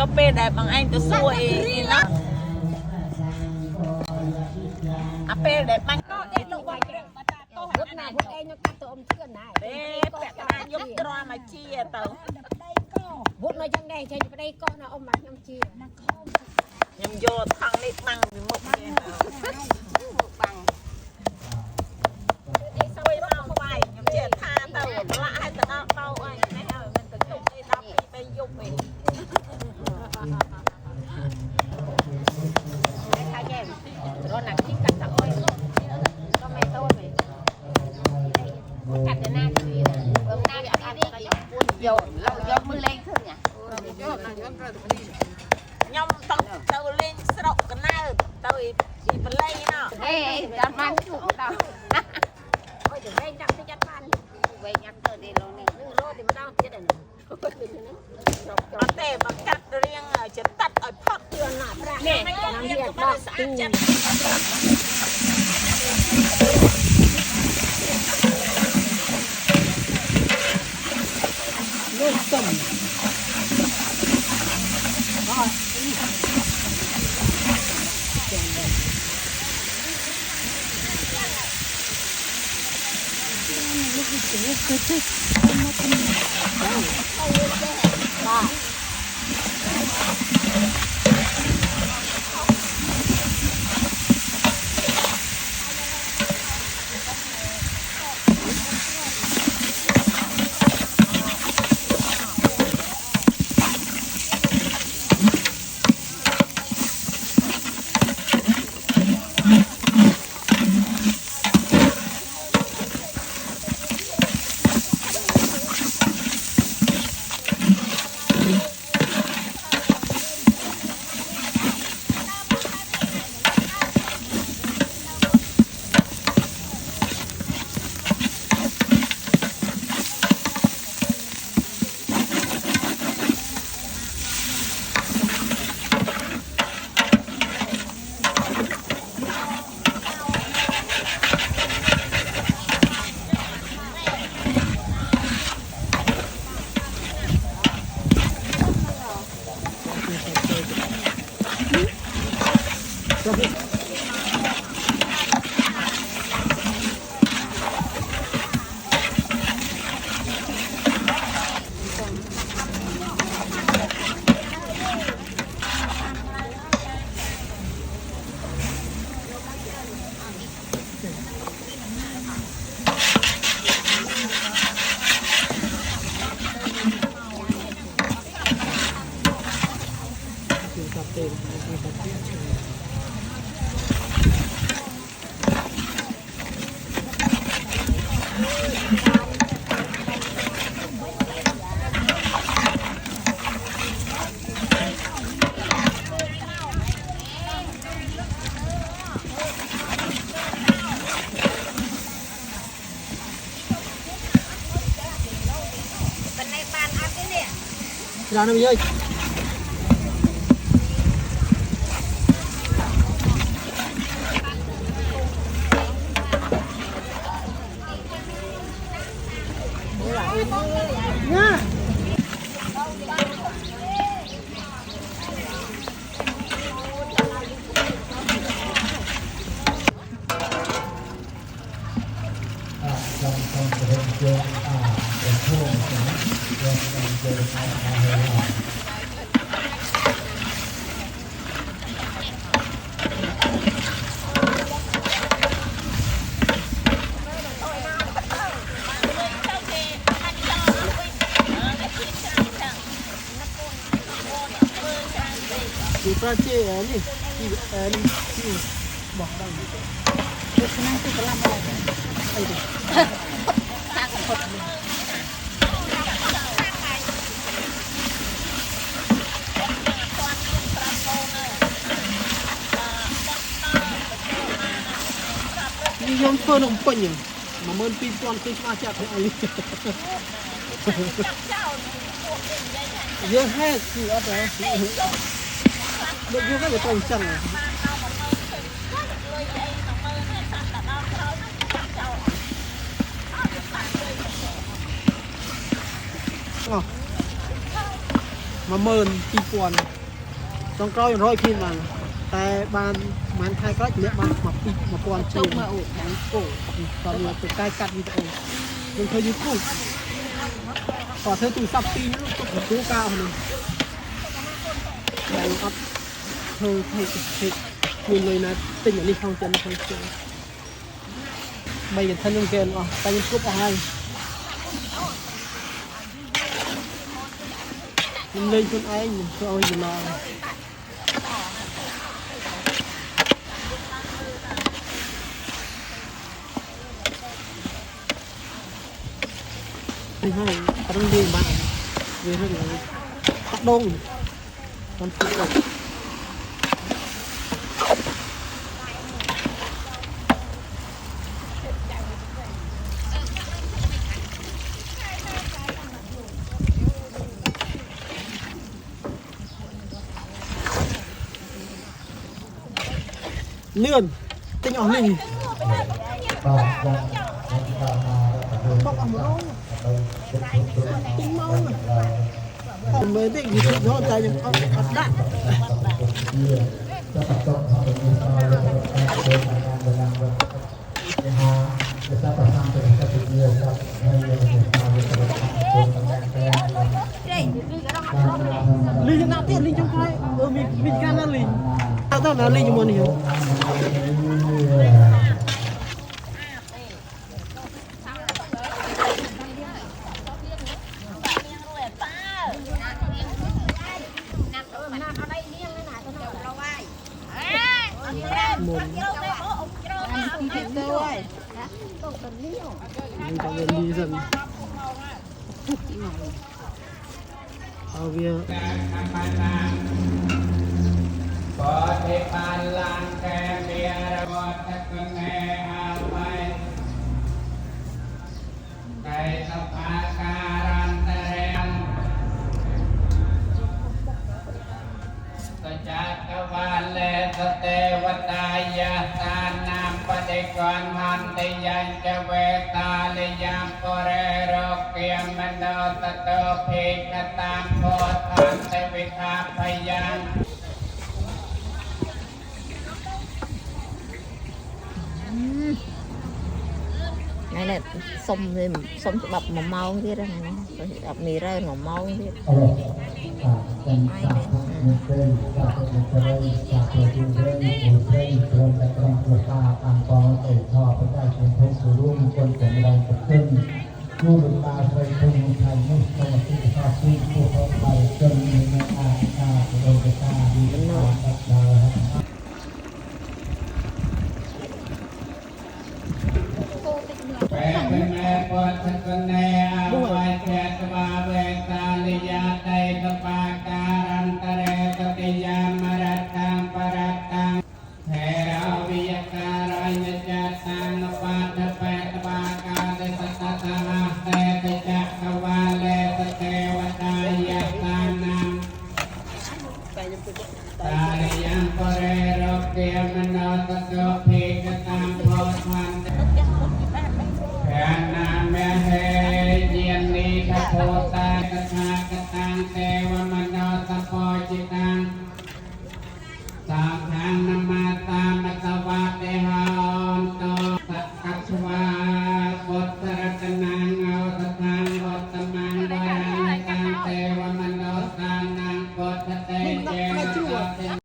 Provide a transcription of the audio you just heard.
cho bê đẹp bằng anh tôi xua ý lắm à bê đẹp bằng có để lâu bằng lúc nào lúc em nó cắt tôm chưa này bê đẹp bằng giúp cho mà chia tao bút nó chẳng đây chơi vào đây con nó ôm mặt nhom chia nhầm vô thằng đi bằng vì một bằng đi sau đó không phải nhầm chia tha tao lại tao tao anh này ơi mình tự chụp đi đắp đi bây dục mình hai em rồi nặng chính cắt thằng ơi có mày tôi mày cắt cái na thì bấm na bị ăn đi dầu lâu mưa lên thôi nhỉ nhom tao lên sọc cái na tao bị play nó ê chặt ban chủ tao ôi đừng lên chặt cái chặt ban về nhặt rồi đi luôn này đừng lôi thì tao chết rồi nó tè mà cắt riêng chặt tắt ở phật chưa nạp ra nè làm việc đó nước sầm rồi ra nó ơi nha Prache ni, bọc đâu? Cái này thì có làmอะไร? Đây đi. Ta cũng phật. Ni yang phơi nó bẩn nhỉ? Mà mơn pin toàn cái ma chặt thế ấy. Giờ hết thì ở đây. Được vô cái trồng chẳng à? มาเมินปีปวนต้องกล้อยร้อยพินมันแต่บานมันไทยก็เนี่ยมาปวน จ ชี บมาอุดดังกู ตอนนี้ตัวใกล้กัดมีตัวมันเคยยืดกู้ขอเธอตูซับปีนลูกตุ๊กตู้ก้าวหนึ่งแล้วอัพเธอเทคุณเลยนะติ่งอย่างนี้ฟังเจนฟังเจนใบกันท่านยังเกณฑ์อ๋อไปยังกรุ๊ปอะไรมันเลยคนไอ้ก็เอาอยู่รอให้ต้องเลี้ยงบ้านเลี้ยงให้ดูตักดงมันติดกับเลื่อนติงออกนี่บอกเอามาลงติงเมาผมเลยเด็กอยู่ที่น้องใจยังเอาอัดได้ลิงยังนับเตี้ยลิงจังไงมีการนั่นลิงต้องนั่นลิงอยู่บนหิวหมุนมันจะเป็นดีสันเอาเวียปอธิปันลังแกเบียระบดตะกุเนอาไปไก่ตะปาการันเตเรนสจักรวาลเลสเตวตายาตานามปฏิกรหันติยัญจเวตาลิยามปเรโรเกียมโนตโตภิกตามโพธันเตวิคาพยัง này là xông lên xông cho bập màu mau thế đó này bập mì rơi màu mau thếเป็นแม่ปอดทักเนอาไว้แกตวาเวตาลิยาไตตปาการันตเรตติยามรัตตังปรัตตังเทราวิยการัญจัตตังนปัตถะเปตปากาเดสตตะหะเตติจักขวาเลสเทวตายะตานังตาลิยังปเรโรเกียมโนตโตภิกตังโพธันนาเมเหเยียนนิทัพโพตากตากตังเทวมโนสโพจิตังสามทางนมาตามัสวะเตหอนโตสักกัสวาปุตตรตนังเอาสทังวัตมังวรังตังเทวมโนสานังปุตตะเตเจนะ